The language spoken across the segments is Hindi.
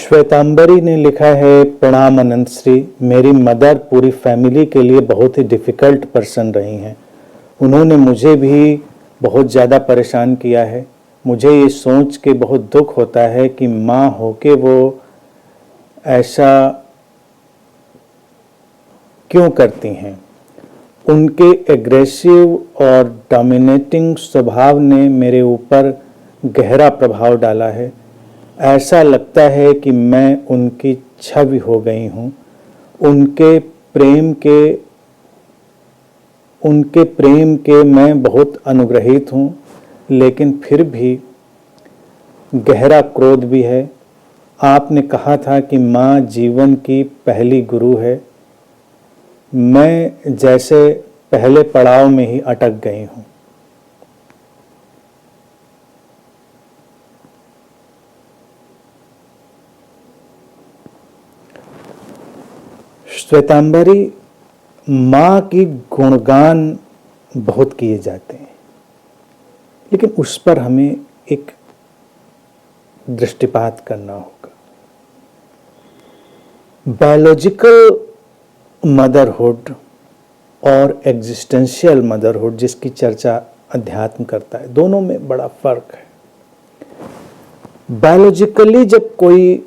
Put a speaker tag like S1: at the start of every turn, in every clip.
S1: श्वेतांबरी ने लिखा है, प्रणाम अनंत श्री। मेरी मदर पूरी फैमिली के लिए बहुत ही डिफ़िकल्ट पर्सन रही हैं। उन्होंने मुझे भी बहुत ज़्यादा परेशान किया है। मुझे ये सोच के बहुत दुख होता है कि माँ होके वो ऐसा क्यों करती हैं। उनके एग्रेसिव और डोमिनेटिंग स्वभाव ने मेरे ऊपर गहरा प्रभाव डाला है। ऐसा लगता है कि मैं उनकी छवि हो गई हूँ। उनके प्रेम के मैं बहुत अनुग्रहित हूँ, लेकिन फिर भी गहरा क्रोध भी है। आपने कहा था कि माँ जीवन की पहली गुरु है। मैं जैसे पहले पड़ाव में ही अटक गई हूँ। श्वेतांबरी, माँ की गुणगान बहुत किए जाते हैं, लेकिन उस पर हमें एक दृष्टिपात करना होगा। बायोलॉजिकल मदरहुड और एग्जिस्टेंशियल मदरहुड, जिसकी चर्चा अध्यात्म करता है, दोनों में बड़ा फर्क है। बायोलॉजिकली जब कोई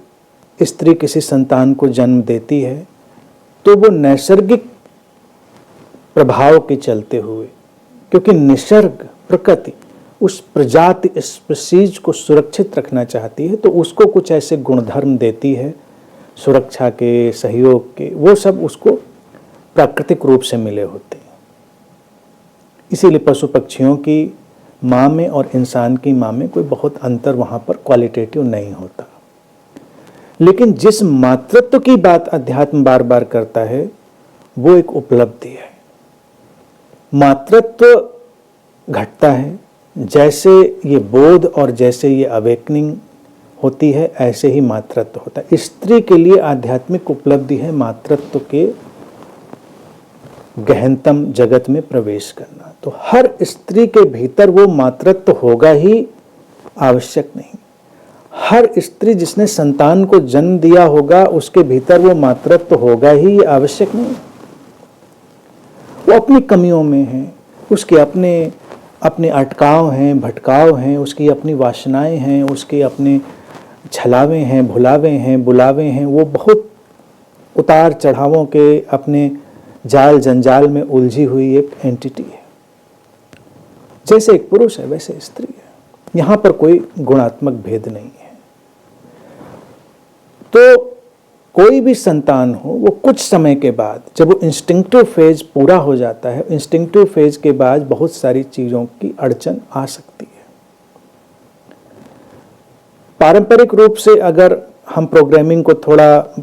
S1: स्त्री किसी संतान को जन्म देती है तो वो नैसर्गिक प्रभाव के चलते हुए, क्योंकि निसर्ग प्रकृति उस प्रजाति स्पीशीज को सुरक्षित रखना चाहती है, तो उसको कुछ ऐसे गुणधर्म देती है सुरक्षा के, सहयोग के। वो सब उसको प्राकृतिक रूप से मिले होते हैं। इसीलिए पशु पक्षियों की माँ में और इंसान की माँ में कोई बहुत अंतर वहाँ पर क्वालिटेटिव नहीं होता। लेकिन जिस मातृत्व की बात अध्यात्म बार बार करता है वो एक उपलब्धि है। मातृत्व घटता है, जैसे ये बोध और जैसे ये अवेकनिंग होती है, ऐसे ही मातृत्व होता है। स्त्री के लिए आध्यात्मिक उपलब्धि है मातृत्व के गहनतम जगत में प्रवेश करना। तो हर स्त्री के भीतर वो मातृत्व होगा ही आवश्यक नहीं। हर स्त्री जिसने संतान को जन्म दिया होगा उसके भीतर वो मातृत्व होगा ही आवश्यक नहीं। वो अपनी कमियों में है, उसके अपने अपने अटकाव हैं, भटकाव हैं, उसकी अपनी वासनाएं हैं, उसके अपने छलावे हैं, भुलावे हैं, बुलावे हैं। वो बहुत उतार चढ़ावों के अपने जाल जंजाल में उलझी हुई एक एंटिटी है। जैसे एक पुरुष है वैसे स्त्री है। यहाँ पर कोई गुणात्मक भेद नहीं है। तो कोई भी संतान हो, वो कुछ समय के बाद जब वो इंस्टिंक्टिव फेज पूरा हो जाता है, इंस्टिंक्टिव फेज के बाद बहुत सारी चीज़ों की अड़चन आ सकती है। पारंपरिक रूप से अगर हम प्रोग्रामिंग को थोड़ा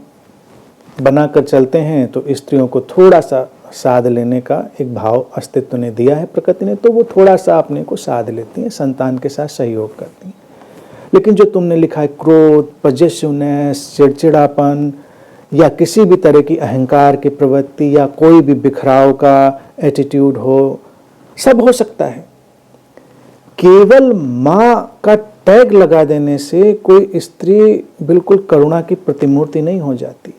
S1: बनाकर चलते हैं तो स्त्रियों को थोड़ा सा साध लेने का एक भाव अस्तित्व ने दिया है प्रकृति ने, तो वो थोड़ा सा अपने को साध लेती हैं, संतान के साथ सहयोग करती हैं। लेकिन जो तुमने लिखा है क्रोध, पजेसिवनेस, चिड़चिड़ापन या किसी भी तरह की अहंकार की प्रवृत्ति या कोई भी बिखराव का एटीट्यूड हो, सब हो सकता है। केवल माँ का टैग लगा देने से कोई स्त्री बिल्कुल करुणा की प्रतिमूर्ति नहीं हो जाती।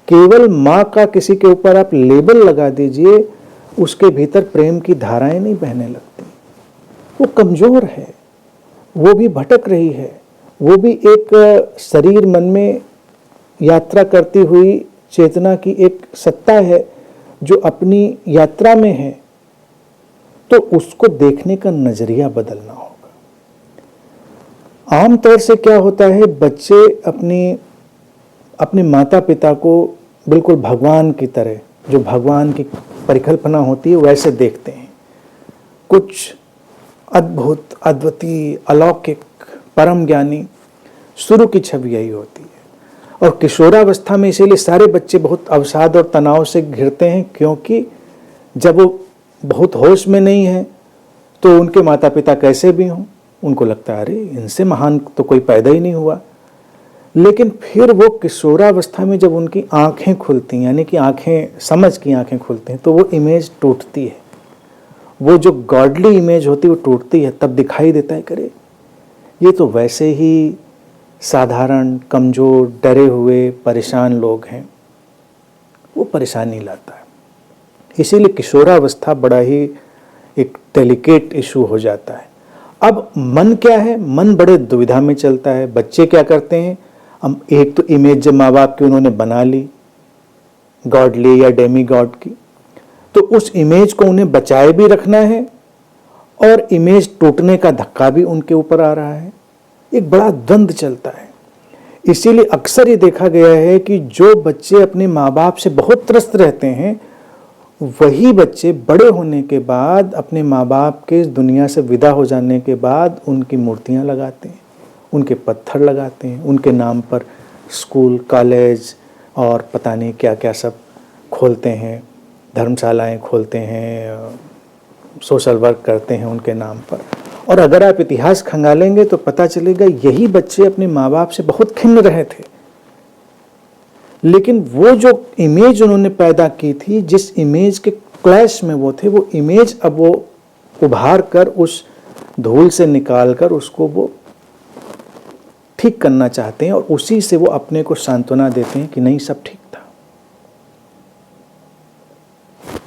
S1: केवल माँ का किसी के ऊपर आप लेबल लगा दीजिए, उसके भीतर प्रेम की धाराएं नहीं बहने लगती। वो कमजोर है, वो भी भटक रही है, वो भी एक शरीर मन में यात्रा करती हुई चेतना की एक सत्ता है जो अपनी यात्रा में है। तो उसको देखने का नजरिया बदलना होगा। आमतौर से क्या होता है, बच्चे अपने माता पिता को बिल्कुल भगवान की तरह, जो भगवान की परिकल्पना होती है वैसे देखते हैं। कुछ अद्भुत, अद्वितीय, अलौकिक, परम ज्ञानी, शुरू की छवि यही होती है। और किशोरावस्था में इसीलिए सारे बच्चे बहुत अवसाद और तनाव से घिरते हैं, क्योंकि जब वो बहुत होश में नहीं है तो उनके माता पिता कैसे भी हों, उनको लगता है अरे इनसे महान तो कोई पैदा ही नहीं हुआ। लेकिन फिर वो किशोरावस्था में जब उनकी आंखें खुलती हैं, यानी कि आंखें, समझ की आंखें खुलती हैं, तो वो इमेज टूटती है। वो जो गॉडली इमेज होती है वो टूटती है। तब दिखाई देता है करे ये तो वैसे ही साधारण, कमज़ोर, डरे हुए, परेशान लोग हैं, वो परेशानी लाता है। इसीलिए किशोरावस्था बड़ा ही एक डेलिकेट इशू हो जाता है। अब मन क्या है, मन बड़े दुविधा में चलता है। बच्चे क्या करते हैं, हम एक तो इमेज जब माँ बाप की उन्होंने बना ली, गॉडली या डेमी गॉड की, तो उस इमेज को उन्हें बचाए भी रखना है और इमेज टूटने का धक्का भी उनके ऊपर आ रहा है। एक बड़ा द्वंद्व चलता है। इसीलिए अक्सर ये देखा गया है कि जो बच्चे अपने माँ बाप से बहुत त्रस्त रहते हैं, वही बच्चे बड़े होने के बाद अपने माँ बाप के इस दुनिया से विदा हो जाने के बाद उनकी मूर्तियाँ लगाते हैं, उनके पत्थर लगाते हैं, उनके नाम पर स्कूल, कॉलेज और पता नहीं क्या क्या सब खोलते हैं, धर्मशालाएं खोलते हैं, सोशल वर्क करते हैं उनके नाम पर। और अगर आप इतिहास खंगालेंगे तो पता चलेगा यही बच्चे अपने माँ बाप से बहुत खिन्न रहे थे, लेकिन वो जो इमेज उन्होंने पैदा की थी, जिस इमेज के क्लैश में वो थे, वो इमेज अब वो उभार कर उस धूल से निकाल कर उसको वो ठीक करना चाहते हैं और उसी से वो अपने को सांत्वना देते हैं कि नहीं, सब ठीक था।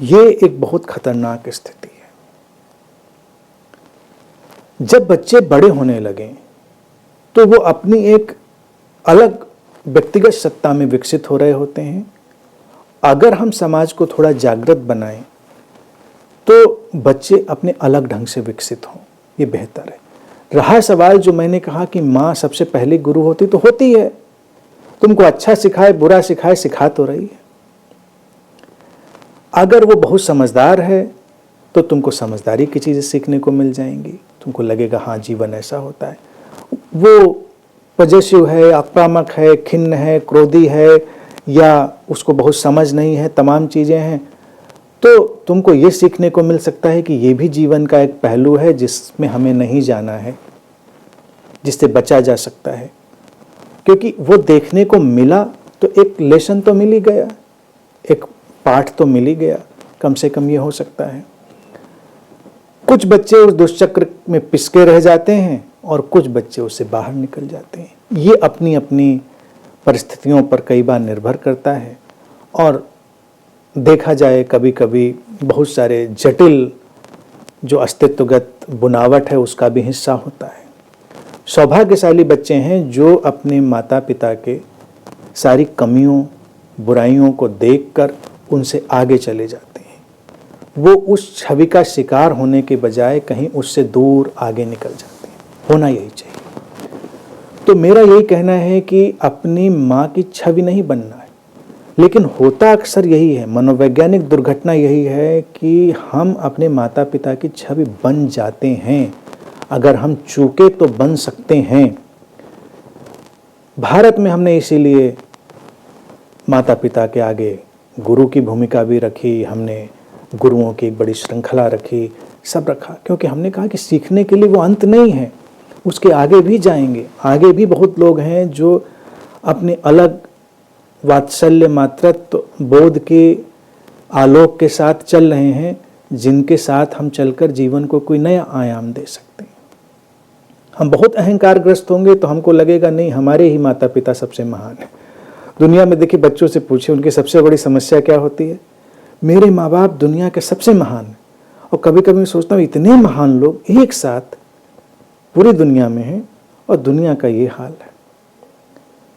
S1: ये एक बहुत खतरनाक स्थिति है। जब बच्चे बड़े होने लगे तो वो अपनी एक अलग व्यक्तिगत सत्ता में विकसित हो रहे होते हैं। अगर हम समाज को थोड़ा जागृत बनाएं तो बच्चे अपने अलग ढंग से विकसित हों, ये बेहतर है। रहा सवाल जो मैंने कहा कि माँ सबसे पहली गुरु होती, तो होती है। तुमको अच्छा सिखाए, बुरा सिखाए, सिखा तो रही है। अगर वो बहुत समझदार है तो तुमको समझदारी की चीज़ें सीखने को मिल जाएंगी। तुमको लगेगा हाँ, जीवन ऐसा होता है। वो पॉजिटिव है, आक्रामक है, खिन्न है, क्रोधी है, या उसको बहुत समझ नहीं है, तमाम चीज़ें हैं, तो तुमको ये सीखने को मिल सकता है कि ये भी जीवन का एक पहलू है जिसमें हमें नहीं जाना है, जिससे बचा जा सकता है। क्योंकि वो देखने को मिला तो एक लेसन तो मिल ही गया, एक पाठ तो मिल ही गया, कम से कम ये हो सकता है। कुछ बच्चे उस दुष्चक्र में पिसके रह जाते हैं और कुछ बच्चे उससे बाहर निकल जाते हैं। ये अपनी अपनी परिस्थितियों पर कई बार निर्भर करता है और देखा जाए कभी कभी बहुत सारे जटिल जो अस्तित्वगत बुनावट है उसका भी हिस्सा होता है। सौभाग्यशाली बच्चे हैं जो अपने माता पिता के सारी कमियों, बुराइयों को देखकर उनसे आगे चले जाते हैं। वो उस छवि का शिकार होने के बजाय कहीं उससे दूर आगे निकल जाते हैं। होना यही चाहिए। तो मेरा यही कहना है कि अपनी माँ की छवि नहीं बनना है, लेकिन होता अक्सर यही है, मनोवैज्ञानिक दुर्घटना यही है कि हम अपने माता पिता की छवि बन जाते हैं। अगर हम चूके तो बन सकते हैं। भारत में हमने इसीलिए माता पिता के आगे गुरु की भूमिका भी रखी, हमने गुरुओं की एक बड़ी श्रृंखला रखी, सब रखा, क्योंकि हमने कहा कि सीखने के लिए वो अंत नहीं है, उसके आगे भी जाएंगे। आगे भी बहुत लोग हैं जो अपने अलग वात्सल्य मातृत्व बोध के आलोक के साथ चल रहे हैं, जिनके साथ हम चलकर जीवन को कोई नया आयाम दे सकते हैं। हम बहुत अहंकारग्रस्त होंगे तो हमको लगेगा नहीं, हमारे ही माता पिता सबसे महान है। दुनिया में देखिए, बच्चों से पूछिए उनकी सबसे बड़ी समस्या क्या होती है, मेरे माँ बाप दुनिया के सबसे महान हैं। और कभी कभी मैं सोचता हूँ इतने महान लोग एक साथ पूरी दुनिया में हैं और दुनिया का ये हाल है।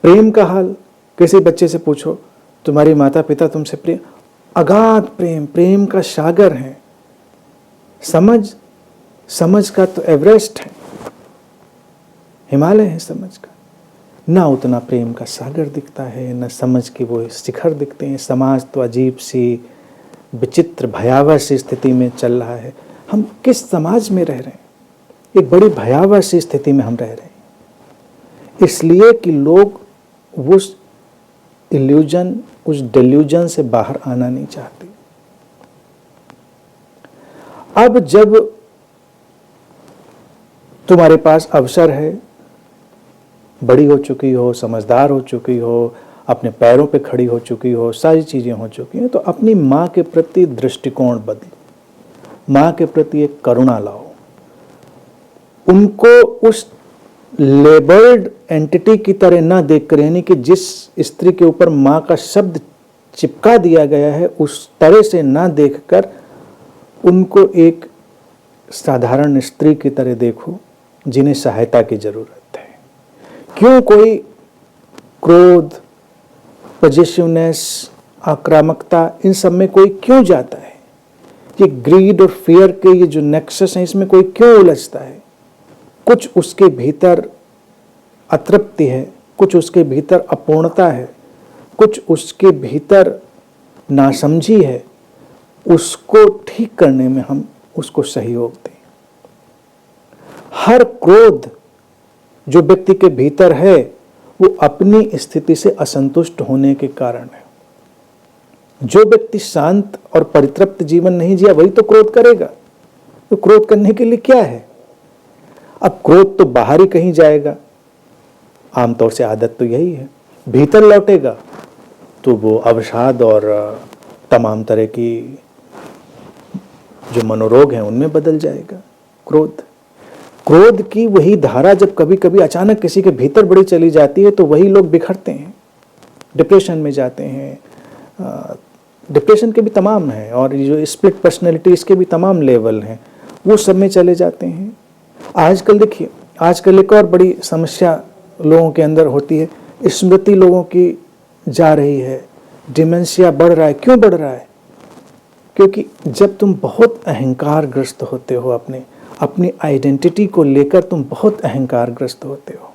S1: प्रेम का हाल, किसी बच्चे से पूछो तुम्हारे माता पिता तुमसे प्रेम, अगाध प्रेम, प्रेम का सागर है। समझ का तो एवरेस्ट है, हिमालय है समझ का। ना उतना प्रेम का सागर दिखता है, न समझ के वो शिखर दिखते हैं। समाज तो अजीब सी, विचित्र, भयावह सी स्थिति में चल रहा है। हम किस समाज में रह रहे हैं? एक बड़ी भयावह सी स्थिति में हम रह रहे हैं, इसलिए कि लोग उस इल्यूजन, उस डेल्यूजन से बाहर आना नहीं चाहते। अब जब तुम्हारे पास अवसर है, बड़ी हो चुकी हो, समझदार हो चुकी हो, अपने पैरों पे खड़ी हो चुकी हो, सारी चीज़ें हो चुकी हैं, तो अपनी माँ के प्रति दृष्टिकोण बदलो, माँ के प्रति एक करुणा लाओ। उनको उस लेबल्ड एंटिटी की तरह ना देखकर, यानी कि जिस स्त्री के ऊपर माँ का शब्द चिपका दिया गया है उस तरह से ना देखकर उनको एक साधारण स्त्री की तरह देखो जिन्हें सहायता की जरूरत है। क्यों कोई क्रोध, पॉजिटिवनेस, आक्रामकता, इन सब में कोई क्यों जाता है? ये ग्रीड और फियर के ये जो नेक्सस है इसमें कोई क्यों उलझता है? कुछ उसके भीतर अतृप्ति है, कुछ उसके भीतर अपूर्णता है, कुछ उसके भीतर नासमझी है। उसको ठीक करने में हम उसको सहयोग दें। हर क्रोध जो व्यक्ति के भीतर है वो अपनी स्थिति से असंतुष्ट होने के कारण है। जो व्यक्ति शांत और परितृप्त जीवन नहीं जिया वही तो क्रोध करेगा। तो क्रोध करने के लिए क्या है? अब क्रोध तो बाहर ही कहीं जाएगा, आमतौर से आदत तो यही है। भीतर लौटेगा तो वो अवसाद और तमाम तरह की जो मनोरोग हैं उनमें बदल जाएगा। क्रोध की वही धारा जब कभी कभी अचानक किसी के भीतर बड़ी चली जाती है तो वही लोग बिखरते हैं, डिप्रेशन में जाते हैं। डिप्रेशन के भी तमाम हैं और ये जो स्प्लिट पर्सनैलिटी इसके भी तमाम लेवल हैं, वो सब में चले जाते हैं। आजकल देखिए, आजकल एक और बड़ी समस्या लोगों के अंदर होती है, स्मृति लोगों की जा रही है, डिमेंशिया बढ़ रहा है। क्यों बढ़ रहा है? क्योंकि जब तुम बहुत अहंकारग्रस्त होते हो, अपनी आइडेंटिटी को लेकर तुम बहुत अहंकारग्रस्त होते हो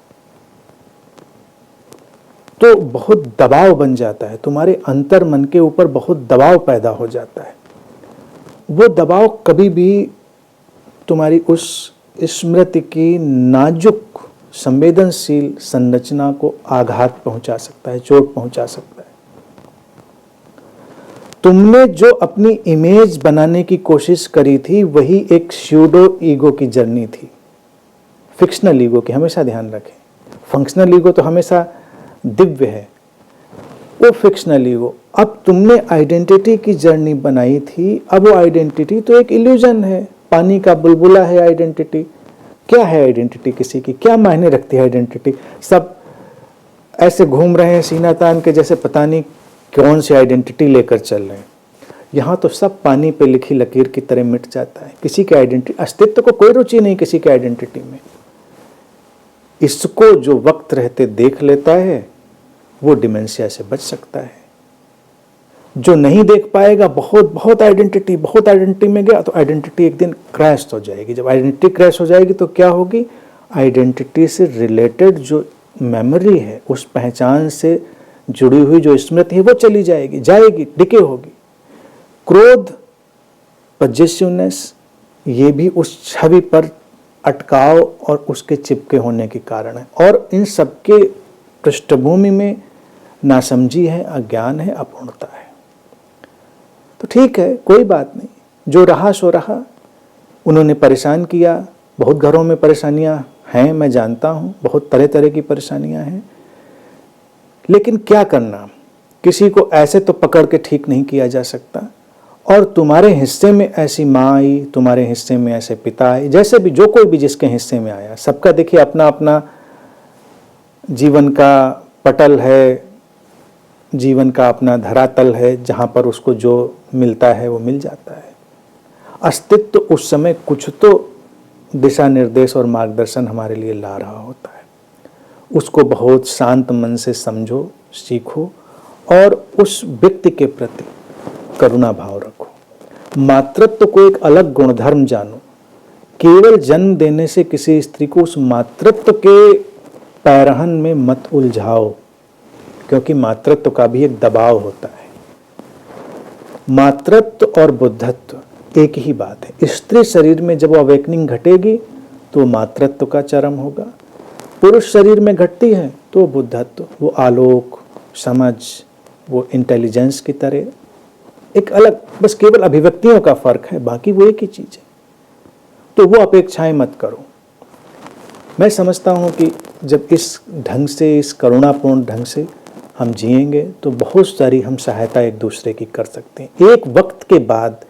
S1: तो बहुत दबाव बन जाता है, तुम्हारे अंतर मन के ऊपर बहुत दबाव पैदा हो जाता है। वो दबाव कभी भी तुम्हारी उस स्मृति की नाजुक संवेदनशील संरचना को आघात पहुंचा सकता है, चोट पहुंचा सकता है। तुमने जो अपनी इमेज बनाने की कोशिश करी थी वही एक स्यूडो ईगो की जर्नी थी, फिक्शनल ईगो की। हमेशा ध्यान रखें, फंक्शनल ईगो तो हमेशा दिव्य है, वो फिक्शनल ईगो। अब तुमने आइडेंटिटी की जर्नी बनाई थी, अब वो आइडेंटिटी तो एक इल्यूजन है, पानी का बुलबुला है आइडेंटिटी। क्या है आइडेंटिटी किसी की? क्या मायने रखती है आइडेंटिटी? सब ऐसे घूम रहे हैं सीना तान के जैसे पता नहीं कौन सी आइडेंटिटी लेकर चल रहे हैं। यहाँ तो सब पानी पे लिखी लकीर की तरह मिट जाता है। किसी की आइडेंटिटी, अस्तित्व को कोई रुचि नहीं किसी की आइडेंटिटी में। इसको जो वक्त रहते देख लेता है वो डिमेंशिया से बच सकता है। जो नहीं देख पाएगा, बहुत आइडेंटिटी में गया तो आइडेंटिटी एक दिन क्रैश हो जाएगी। जब आइडेंटिटी क्रैश हो जाएगी तो क्या होगी? आइडेंटिटी से रिलेटेड जो मेमोरी है, उस पहचान से जुड़ी हुई जो स्मृति है वो चली जाएगी, डिके होगी। क्रोध, पॉजिटिवनेस, ये भी उस छवि पर अटकाव और उसके चिपके होने के कारण है। और इन सबके पृष्ठभूमि में नासमझी है, अज्ञान है, अपूर्णता है। तो ठीक है, कोई बात नहीं, जो रहा सो रहा। उन्होंने परेशान किया, बहुत घरों में परेशानियां हैं, मैं जानता हूं, बहुत तरह तरह की परेशानियां हैं। लेकिन क्या करना, किसी को ऐसे तो पकड़ के ठीक नहीं किया जा सकता। और तुम्हारे हिस्से में ऐसी माँ आई, तुम्हारे हिस्से में ऐसे पिता आए, जैसे भी जो कोई भी जिसके हिस्से में आया, सबका देखिए अपना अपना जीवन का पटल है, जीवन का अपना धरातल है, जहाँ पर उसको जो मिलता है वो मिल जाता है। अस्तित्व उस समय कुछ तो दिशा निर्देश और मार्गदर्शन हमारे लिए ला रहा होता है। उसको बहुत शांत मन से समझो, सीखो और उस व्यक्ति के प्रति करुणा भाव रखो। मातृत्व को एक अलग गुणधर्म जानो। केवल जन्म देने से किसी स्त्री को उस मातृत्व के पैरहन में मत उलझाओ, क्योंकि मातृत्व का भी एक दबाव होता है। मातृत्व और बुद्धत्व एक ही बात है। स्त्री शरीर में जब अवेकनिंग घटेगी तो मातृत्व का चरम होगा, पुरुष शरीर में घटती है तो बुद्धत्व, वो आलोक, समझ, वो इंटेलिजेंस की तरह एक अलग, बस केवल अभिव्यक्तियों का फर्क है, बाकी वो एक ही चीज है। तो वो अपेक्षाएं मत करो। मैं समझता हूं कि जब इस ढंग से, इस करुणापूर्ण ढंग से हम जिएंगे तो बहुत सारी हम सहायता एक दूसरे की कर सकते हैं। एक वक्त के बाद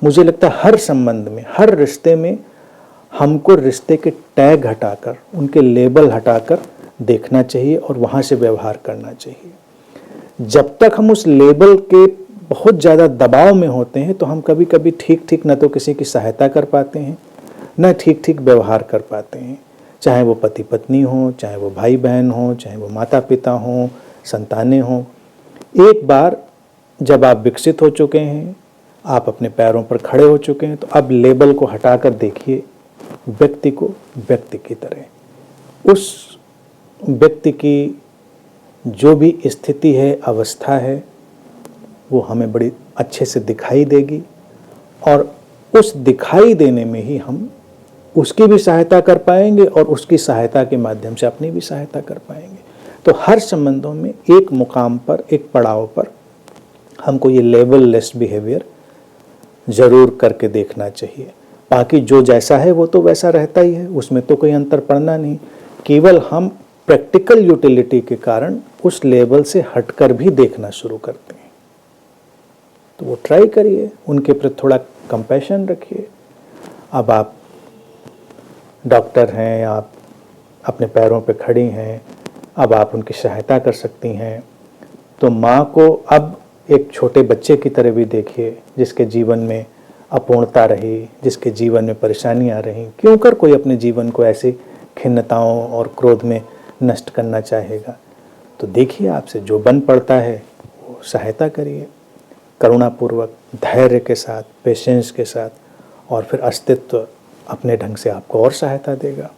S1: मुझे लगता है हर संबंध में, हर रिश्ते में हमको रिश्ते के टैग हटाकर, उनके लेबल हटाकर देखना चाहिए और वहाँ से व्यवहार करना चाहिए। जब तक हम उस लेबल के बहुत ज़्यादा दबाव में होते हैं तो हम कभी कभी ठीक ठीक न तो किसी की सहायता कर पाते हैं, न ठीक ठीक व्यवहार कर पाते हैं, चाहे वो पति पत्नी हो, चाहे वो भाई बहन हो, चाहे वो माता पिता हों, संतानें हों। एक बार जब आप विकसित हो चुके हैं, आप अपने पैरों पर खड़े हो चुके हैं, तो अब लेबल को हटाकर देखिए व्यक्ति को व्यक्ति की तरह। उस व्यक्ति की जो भी स्थिति है, अवस्था है, वो हमें बड़ी अच्छे से दिखाई देगी और उस दिखाई देने में ही हम उसकी भी सहायता कर पाएंगे और उसकी सहायता के माध्यम से अपनी भी सहायता कर पाएंगे। तो हर संबंधों में एक मुकाम पर, एक पड़ाव पर हमको ये लेवल लेस बिहेवियर ज़रूर करके देखना चाहिए। बाकी जो जैसा है वो तो वैसा रहता ही है, उसमें तो कोई अंतर पड़ना नहीं। केवल हम प्रैक्टिकल यूटिलिटी के कारण उस लेवल से हटकर भी देखना शुरू करते हैं। तो वो ट्राई करिए, उनके प्रति थोड़ा कंपैशन रखिए। अब आप डॉक्टर हैं, आप अपने पैरों पे खड़ी हैं, अब आप उनकी सहायता कर सकती हैं। तो माँ को अब एक छोटे बच्चे की तरह भी देखिए, जिसके जीवन में अपूर्णता रही, जिसके जीवन में परेशानियाँ रहीं। क्यों कर कोई अपने जीवन को ऐसे खिन्नताओं और क्रोध में नष्ट करना चाहेगा। तो देखिए, आपसे जो बन पड़ता है वो सहायता करिए, करुणापूर्वक, धैर्य के साथ, पेशेंस के साथ, और फिर अस्तित्व अपने ढंग से आपको और सहायता देगा।